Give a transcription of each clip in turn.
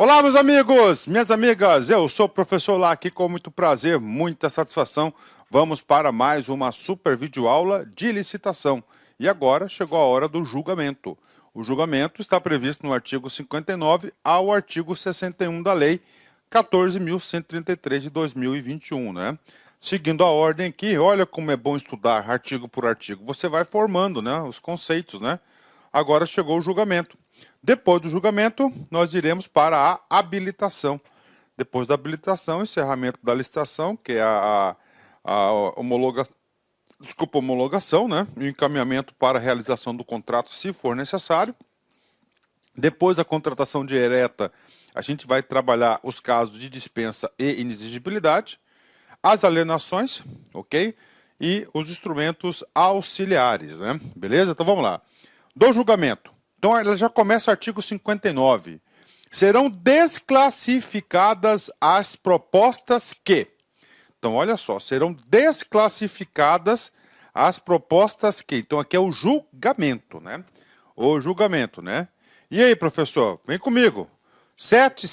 Olá, meus amigos, minhas amigas, eu sou o professor lá aqui com muito prazer, muita satisfação. Vamos para mais uma super videoaula de licitação. E agora chegou a hora do julgamento. O julgamento está previsto no artigo 59 ao artigo 61 da Lei 14.133 de 2021, né? Seguindo a ordem aqui, olha como é bom estudar artigo por artigo. Você vai formando, né, os conceitos, né? Agora chegou o julgamento. Depois do julgamento, nós iremos para a habilitação. Depois da habilitação, encerramento da licitação, que é a homologação, né? E o encaminhamento para a realização do contrato, se for necessário. Depois da contratação direta, a gente vai trabalhar os casos de dispensa e inexigibilidade, as alienações, ok? E os instrumentos auxiliares, né? Beleza? Então vamos lá. Do julgamento. Então, ela já começa o artigo 59. Serão desclassificadas as propostas que... Então, olha só, serão desclassificadas as propostas que... Então, aqui é o julgamento, né? O julgamento, né? E aí, professor, vem comigo. 5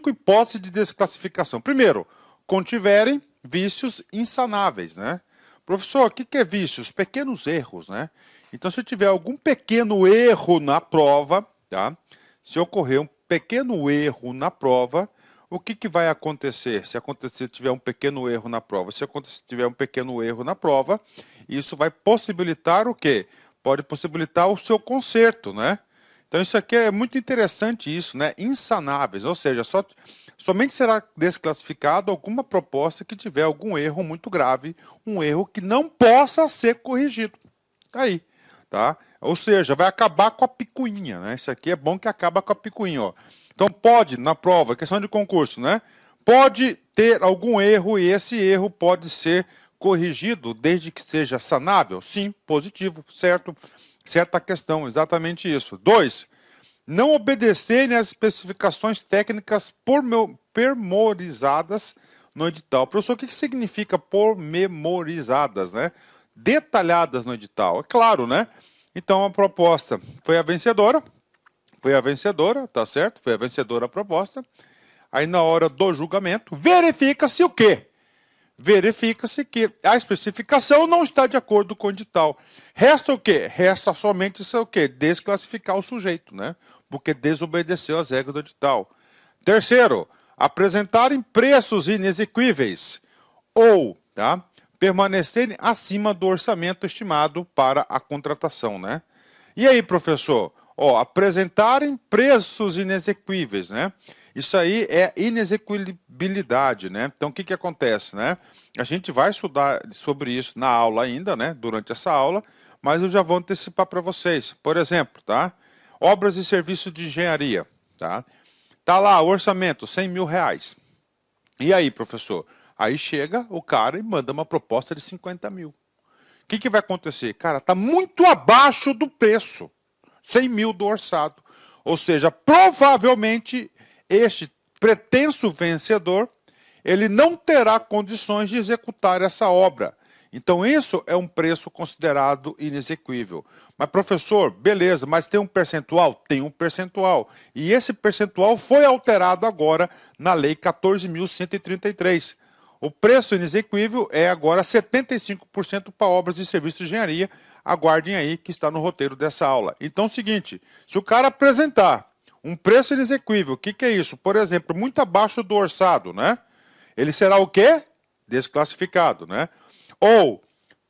hipóteses de desclassificação. Primeiro, contiverem vícios insanáveis, né? Professor, o que é vícios? Pequenos erros, né? Então, se tiver algum pequeno erro na prova, tá? Se ocorrer um pequeno erro na prova, o que vai acontecer? Se tiver um pequeno erro na prova, tiver um pequeno erro na prova, isso vai possibilitar o quê? Pode possibilitar o seu conserto, né? Então, isso aqui é muito interessante, isso, né? Insanáveis, ou seja, somente será desclassificado alguma proposta que tiver algum erro muito grave, um erro que não possa ser corrigido. Aí. Tá? Ou seja, vai acabar com a picuinha, né? Isso aqui é bom que acaba com a picuinha, ó. Então pode, na prova, questão de concurso, né? Pode ter algum erro e esse erro pode ser corrigido desde que seja sanável? Sim, positivo, certo? Certa questão, exatamente isso. 2. Não obedecerem às especificações técnicas pormenorizadas no edital. Professor, o que significa pormenorizadas, né? Detalhadas no edital, é claro, né? Então a proposta foi a vencedora, tá certo? Foi a vencedora a proposta. Aí na hora do julgamento, verifica-se o quê? Verifica-se que a especificação não está de acordo com o edital. Resta o quê? Resta somente isso o quê? Desclassificar o sujeito, né? Porque desobedeceu às regras do edital. Terceiro, apresentarem preços inexequíveis ou, tá? Permanecerem acima do orçamento estimado para a contratação, né? E aí, professor? Ó, apresentarem preços inexequíveis, né? Isso aí é inexequibilidade, né? Então, o que acontece, né? A gente vai estudar sobre isso na aula ainda, né? Durante essa aula, mas eu já vou antecipar para vocês. Por exemplo, tá? Obras e serviços de engenharia, tá? Tá lá, orçamento, 100 mil reais. E aí, professor? Aí chega o cara e manda uma proposta de 50 mil. O que vai acontecer? Cara, está muito abaixo do preço. 100 mil do orçado. Ou seja, provavelmente este pretenso vencedor, ele não terá condições de executar essa obra. Então isso é um preço considerado inexequível. Mas professor, beleza, mas tem um percentual? Tem um percentual. E esse percentual foi alterado agora na Lei 14.133. O preço inexequível é agora 75% para obras e serviços de engenharia. Aguardem aí que está no roteiro dessa aula. Então é o seguinte, se o cara apresentar um preço inexequível, o que é isso? Por exemplo, muito abaixo do orçado, né? Ele será o quê? Desclassificado, né? Ou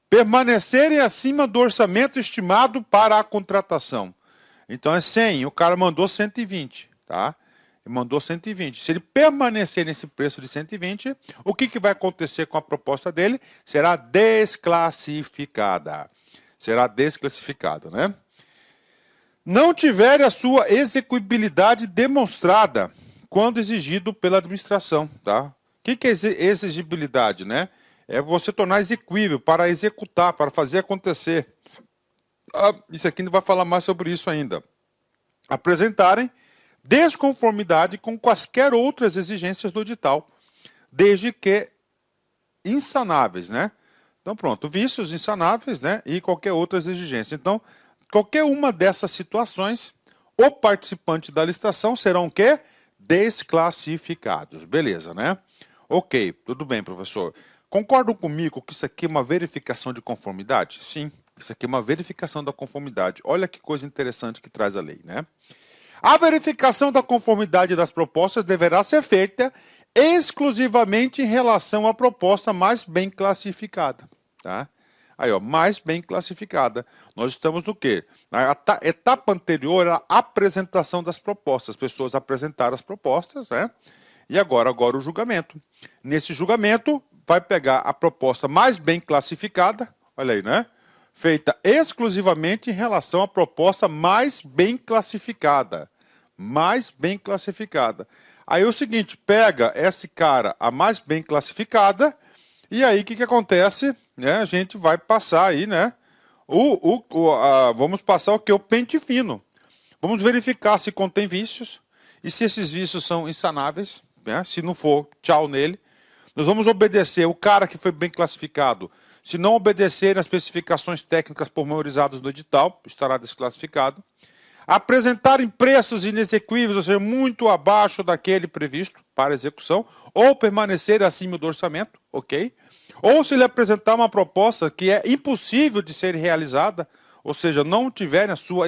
permanecerem acima do orçamento estimado para a contratação. Então é 100, o cara mandou 120, tá? Ele mandou 120. Se ele permanecer nesse preço de 120, o que vai acontecer com a proposta dele? Será desclassificada. Será desclassificada, né? Não tiver a sua execuibilidade demonstrada quando exigido pela administração, tá? O que é exigibilidade, né? É você tornar execuível para executar, para fazer acontecer. Isso aqui não vai falar mais sobre isso ainda. Apresentarem desconformidade com quaisquer outras exigências do edital, desde que insanáveis, né? Então pronto, vícios insanáveis, né? E qualquer outra exigência. Então, qualquer uma dessas situações, o participante da licitação serão o quê? desclassificados. Beleza, né? Ok, tudo bem, professor. Concordam comigo que isso aqui é uma verificação de conformidade? Sim, isso aqui é uma verificação da conformidade. Olha que coisa interessante que traz a lei, né? A verificação da conformidade das propostas deverá ser feita exclusivamente em relação à proposta mais bem classificada, tá? Aí, ó, mais bem classificada. Nós estamos no quê? Na etapa anterior à apresentação das propostas. As pessoas apresentaram as propostas, né? E agora o julgamento. Nesse julgamento, vai pegar a proposta mais bem classificada, olha aí, né? Feita exclusivamente em relação à proposta mais bem classificada. Mais bem classificada. Aí é o seguinte, pega esse cara, a mais bem classificada, e aí o que acontece? Né? A gente vai passar aí, né? Vamos passar o que? O pente fino. Vamos verificar se contém vícios, e se esses vícios são insanáveis, né? Se não for, tchau nele. Nós vamos obedecer o cara que foi bem classificado. Se não obedecer as especificações técnicas pormenorizadas do edital, estará desclassificado. Apresentarem preços inexequíveis, ou seja, muito abaixo daquele previsto para execução, ou permanecer acima do orçamento, ok? Ou se ele apresentar uma proposta que é impossível de ser realizada, ou seja, não tiverem a sua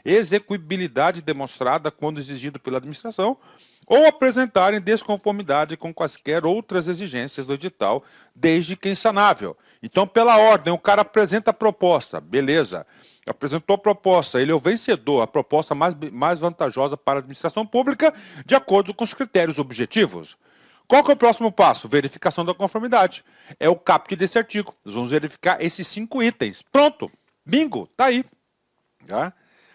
execuibilidade demonstrada quando exigido pela administração, ou apresentarem desconformidade com quaisquer outras exigências do edital, desde que insanável. Então, pela ordem, o cara apresenta a proposta, beleza. Apresentou a proposta, ele é o vencedor, a proposta mais vantajosa para a administração pública, de acordo com os critérios objetivos. Qual que é o próximo passo? Verificação da conformidade. É o caput desse artigo. Nós vamos verificar esses 5 itens. Pronto. Bingo. Tá aí. Tá?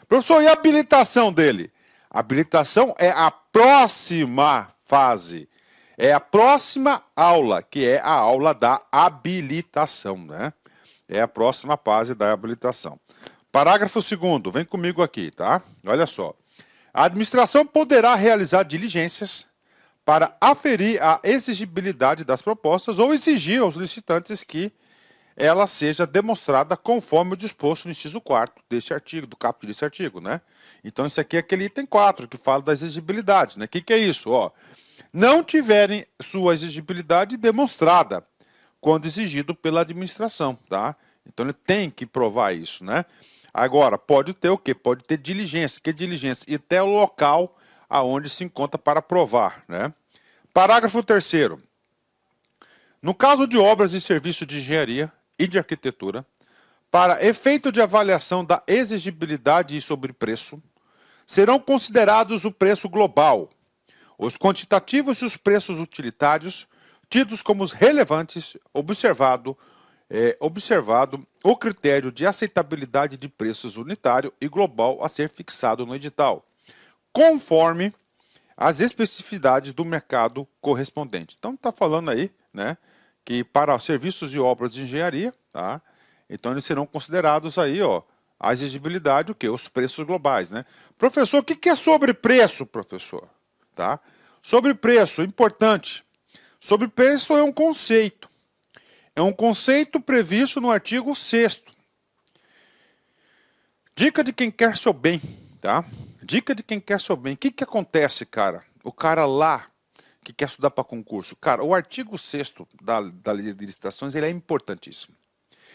Professor, e a habilitação dele? A habilitação é a próxima fase. É a próxima aula, que é a aula da habilitação, né? É a próxima fase da habilitação. Parágrafo 2º, vem comigo aqui, tá? Olha só. A administração poderá realizar diligências para aferir a exigibilidade das propostas ou exigir aos licitantes que ela seja demonstrada conforme o disposto no inciso 4º deste artigo, do caput desse artigo, né? Então, isso aqui é aquele item 4, que fala da exigibilidade, né? O que é isso? Ó, não tiverem sua exigibilidade demonstrada quando exigido pela administração, tá? Então, ele tem que provar isso, né? Agora, pode ter o quê? Pode ter diligência. Que diligência? E até o local aonde se encontra para provar, né? Parágrafo 3º. No caso de obras e serviços de engenharia e de arquitetura, para efeito de avaliação da exigibilidade e sobrepreço, serão considerados o preço global, os quantitativos e os preços utilitários, tidos como os relevantes, observado o critério de aceitabilidade de preços unitário e global a ser fixado no edital, conforme as especificidades do mercado correspondente. Então, está falando aí, né, que para serviços e obras de engenharia, tá, então eles serão considerados aí, ó, a exigibilidade, o quê? Os preços globais, né? Professor, o que é sobrepreço, professor? Tá? Sobrepreço, importante. Sobrepreço é um conceito. É um conceito previsto no artigo 6º. Dica de quem quer seu bem, tá? Dica de quem quer seu bem. O que acontece, cara? O cara lá que quer estudar para concurso. Cara, o artigo 6º da Lei de Licitações, ele é importantíssimo.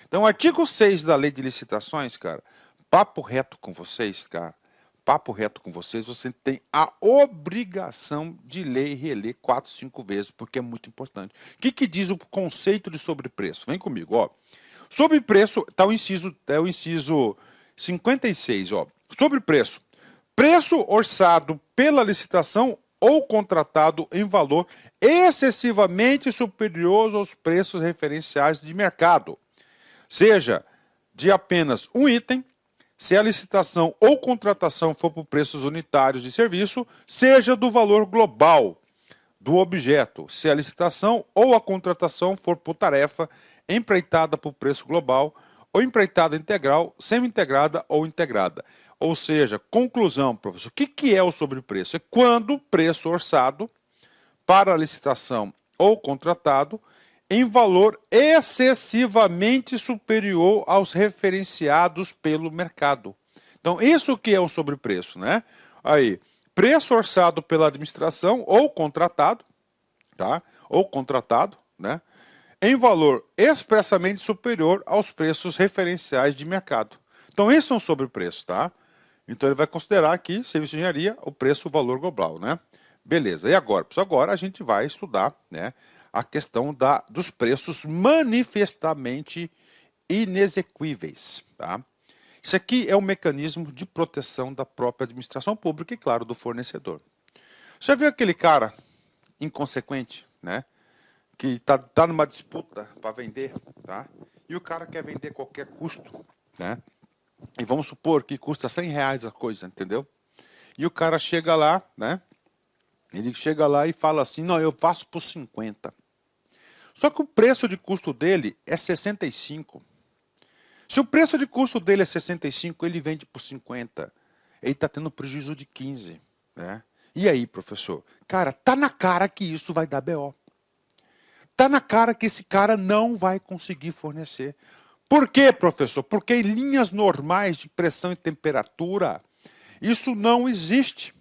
Então, o artigo 6 da Lei de Licitações, cara, papo reto com vocês, cara. Papo reto com vocês, você tem a obrigação de ler e reler 4, 5 vezes, porque é muito importante. O que diz o conceito de sobrepreço? Vem comigo, ó. Sobrepreço, tá o inciso 56, ó. Sobrepreço. Preço orçado pela licitação ou contratado em valor excessivamente superior aos preços referenciais de mercado, seja de apenas um item, se a licitação ou contratação for por preços unitários de serviço, seja do valor global do objeto, se a licitação ou a contratação for por tarefa empreitada por preço global ou empreitada integral, semi-integrada ou integrada. Ou seja, conclusão, professor, o que é o sobrepreço? É quando o preço orçado para a licitação ou contratado em valor excessivamente superior aos referenciados pelo mercado. Então, isso que é um sobrepreço, né? Aí, preço orçado pela administração ou contratado, tá? Ou contratado, né? Em valor expressamente superior aos preços referenciais de mercado. Então, isso é um sobrepreço, tá? Então, ele vai considerar aqui, serviço de engenharia, o preço, o valor global, né? Beleza. E agora? Agora a gente vai estudar, né, a questão dos preços manifestamente inexequíveis, tá? Isso aqui é um mecanismo de proteção da própria administração pública e, claro, do fornecedor. Você já viu aquele cara inconsequente, né? Que tá numa disputa para vender, tá? E o cara quer vender a qualquer custo, né? E vamos supor que custa R$100 a coisa, entendeu? E o cara chega lá, né? Ele chega lá e fala assim, não, eu faço por 50. Só que o preço de custo dele é 65. Se o preço de custo dele é 65, ele vende por 50. Ele está tendo prejuízo de 15, né? E aí, professor? Cara, tá na cara que isso vai dar BO. Tá na cara que esse cara não vai conseguir fornecer. Por quê, professor? Porque em linhas normais de pressão e temperatura, isso não existe.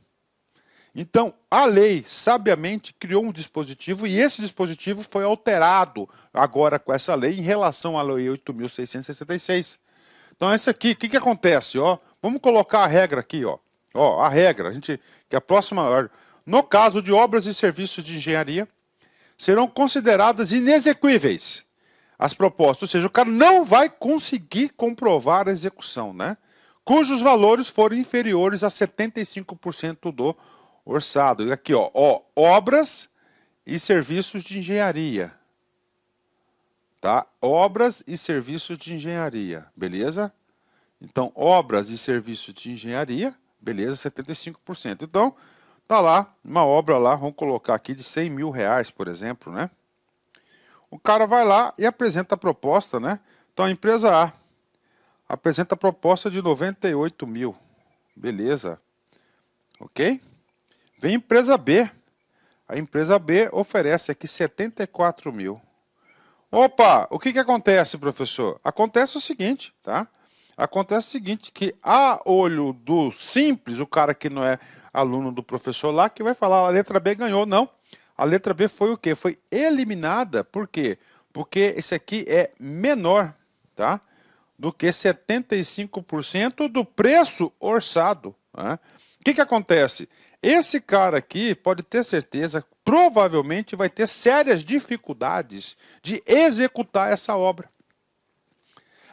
Então, a lei, sabiamente, criou um dispositivo e esse dispositivo foi alterado agora com essa lei em relação à Lei 8.666. Então, esse aqui, o que acontece? Ó, vamos colocar a regra aqui, ó. Ó, a regra, que a próxima, no caso de obras e serviços de engenharia, serão consideradas inexequíveis as propostas, ou seja, o cara não vai conseguir comprovar a execução, né? Cujos valores forem inferiores a 75% do orçado. Aqui, ó, obras e serviços de engenharia. Tá? Obras e serviços de engenharia, beleza? Então, obras e serviços de engenharia, beleza, 75%. Então, tá lá, uma obra lá, vamos colocar aqui de R$100 mil, por exemplo, né? O cara vai lá e apresenta a proposta, né? Então, a empresa A apresenta a proposta de 98 mil, beleza, ok? Vem a empresa B. A empresa B oferece aqui 74 mil. Opa, o que acontece, professor? Acontece o seguinte, tá? Acontece o seguinte, que a olho do simples, o cara que não é aluno do professor lá, que vai falar, a letra B ganhou. Não, a letra B foi o quê? Foi eliminada. Por quê? Porque esse aqui é menor, tá? Do que 75% do preço orçado. Né? O que acontece? Esse cara aqui, pode ter certeza, provavelmente vai ter sérias dificuldades de executar essa obra.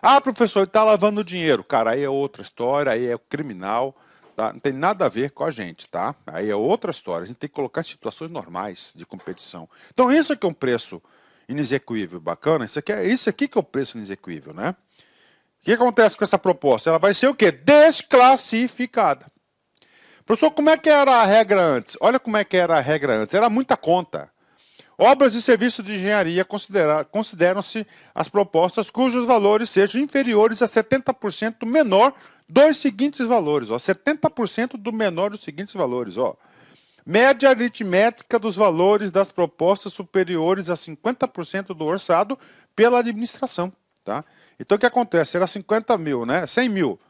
Ah, professor, ele está lavando dinheiro. Cara, aí é outra história, aí é criminal, tá? Não tem nada a ver com a gente, tá? Aí é outra história. A gente tem que colocar em situações normais de competição. Então, isso aqui é um preço inexequível, bacana. Isso aqui que é o preço inexequível, né? O que acontece com essa proposta? Ela vai ser o quê? Desclassificada. Professor, como é que era a regra antes? Olha como é que era a regra antes. Era muita conta. Obras e serviços de engenharia consideram-se as propostas cujos valores sejam inferiores a 70% menor dos seguintes valores. Ó, 70% do menor dos seguintes valores. Ó. Média aritmética dos valores das propostas superiores a 50% do orçado pela administração. Tá? Então, o que acontece? Era 50 mil, né? 100 mil.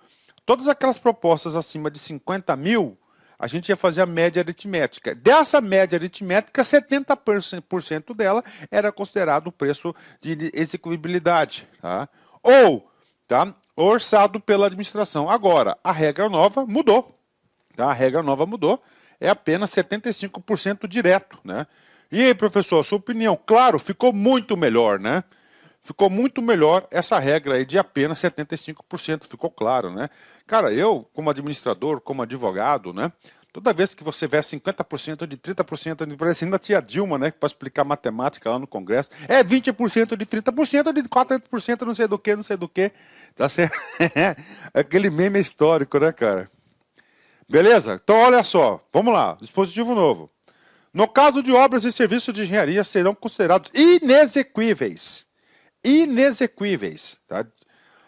Todas aquelas propostas acima de 50 mil, a gente ia fazer a média aritmética. Dessa média aritmética, 70% dela era considerado o preço de execuibilidade. Tá? Ou, tá, orçado pela administração. Agora, a regra nova mudou. Tá? A regra nova mudou. É apenas 75% direto. Né? E aí, professor, sua opinião? Claro, ficou muito melhor, né? Ficou muito melhor essa regra aí de apenas 75%, ficou claro, né? Cara, eu, como administrador, como advogado, né? Toda vez que você vê 50% de 30%, parece ainda a tia Dilma, né? Para explicar matemática lá no Congresso. É 20% de 30%, de 40% não sei do que, não sei do que. Tá certo? Aquele meme histórico, né, cara? Beleza? Então, olha só. Vamos lá. Dispositivo novo. No caso de obras e serviços de engenharia, serão considerados inexequíveis. Inexequíveis. Tá?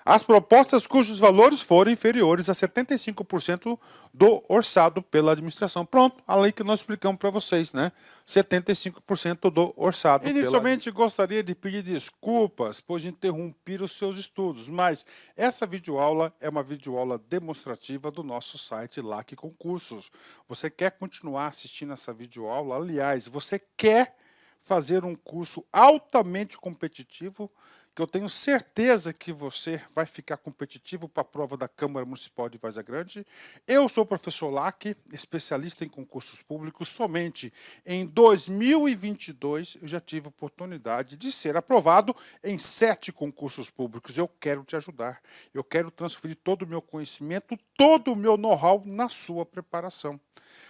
As propostas cujos valores forem inferiores a 75% do orçado pela administração. Pronto, a lei que nós explicamos para vocês, né? 75% do orçado. Inicialmente, gostaria de pedir desculpas por interromper os seus estudos, mas essa videoaula é uma videoaula demonstrativa do nosso site LAC Concursos. Você quer continuar assistindo essa videoaula? Aliás, você quer fazer um curso altamente competitivo, que eu tenho certeza que você vai ficar competitivo para a prova da Câmara Municipal de Várzea Grande. Eu sou o professor Lac, especialista em concursos públicos. Somente em 2022 eu já tive a oportunidade de ser aprovado em 7 concursos públicos. Eu quero te ajudar. Eu quero transferir todo o meu conhecimento, todo o meu know-how na sua preparação.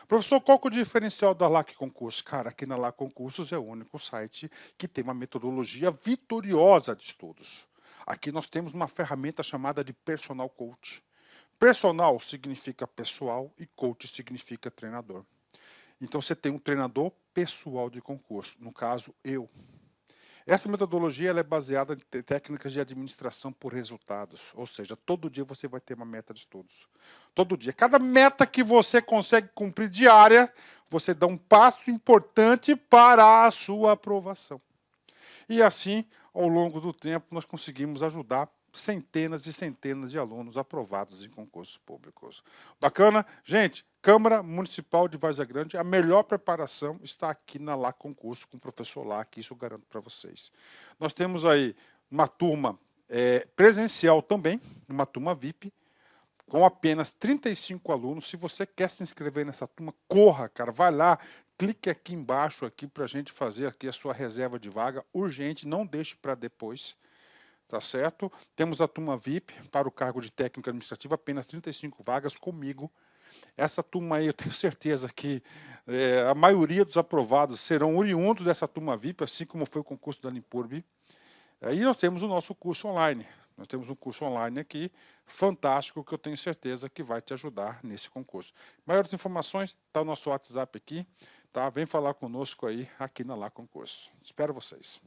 Professor, qual que é o diferencial da LAC Concursos? Cara, aqui na LAC Concursos é o único site que tem uma metodologia vitoriosa de estudos. Aqui nós temos uma ferramenta chamada de Personal Coach. Personal significa pessoal e coach significa treinador. Então você tem um treinador pessoal de concurso, no caso eu. Essa metodologia ela é baseada em técnicas de administração por resultados, ou seja, todo dia você vai ter uma meta de estudos. Todo dia. Cada meta que você consegue cumprir diária, você dá um passo importante para a sua aprovação. E assim, ao longo do tempo, nós conseguimos ajudar centenas e centenas de alunos aprovados em concursos públicos. Bacana? Gente, Câmara Municipal de Várzea Grande, a melhor preparação está aqui na LAC Concurso com o professor Lac, isso eu garanto para vocês. Nós temos aí uma turma presencial também, uma turma VIP, com apenas 35 alunos. Se você quer se inscrever nessa turma, corra, cara, vai lá, clique aqui embaixo aqui para a gente fazer aqui a sua reserva de vaga, urgente, não deixe para depois. Tá certo? Temos a turma VIP para o cargo de técnico administrativo, apenas 35 vagas comigo. Essa turma aí, eu tenho certeza que a maioria dos aprovados serão oriundos dessa turma VIP, assim como foi o concurso da Limpurb. Aí nós temos o nosso curso online. Nós temos um curso online aqui, fantástico, que eu tenho certeza que vai te ajudar nesse concurso. Maiores informações, está o nosso WhatsApp aqui, tá? Vem falar conosco aí, aqui na LAC Concurso. Espero vocês.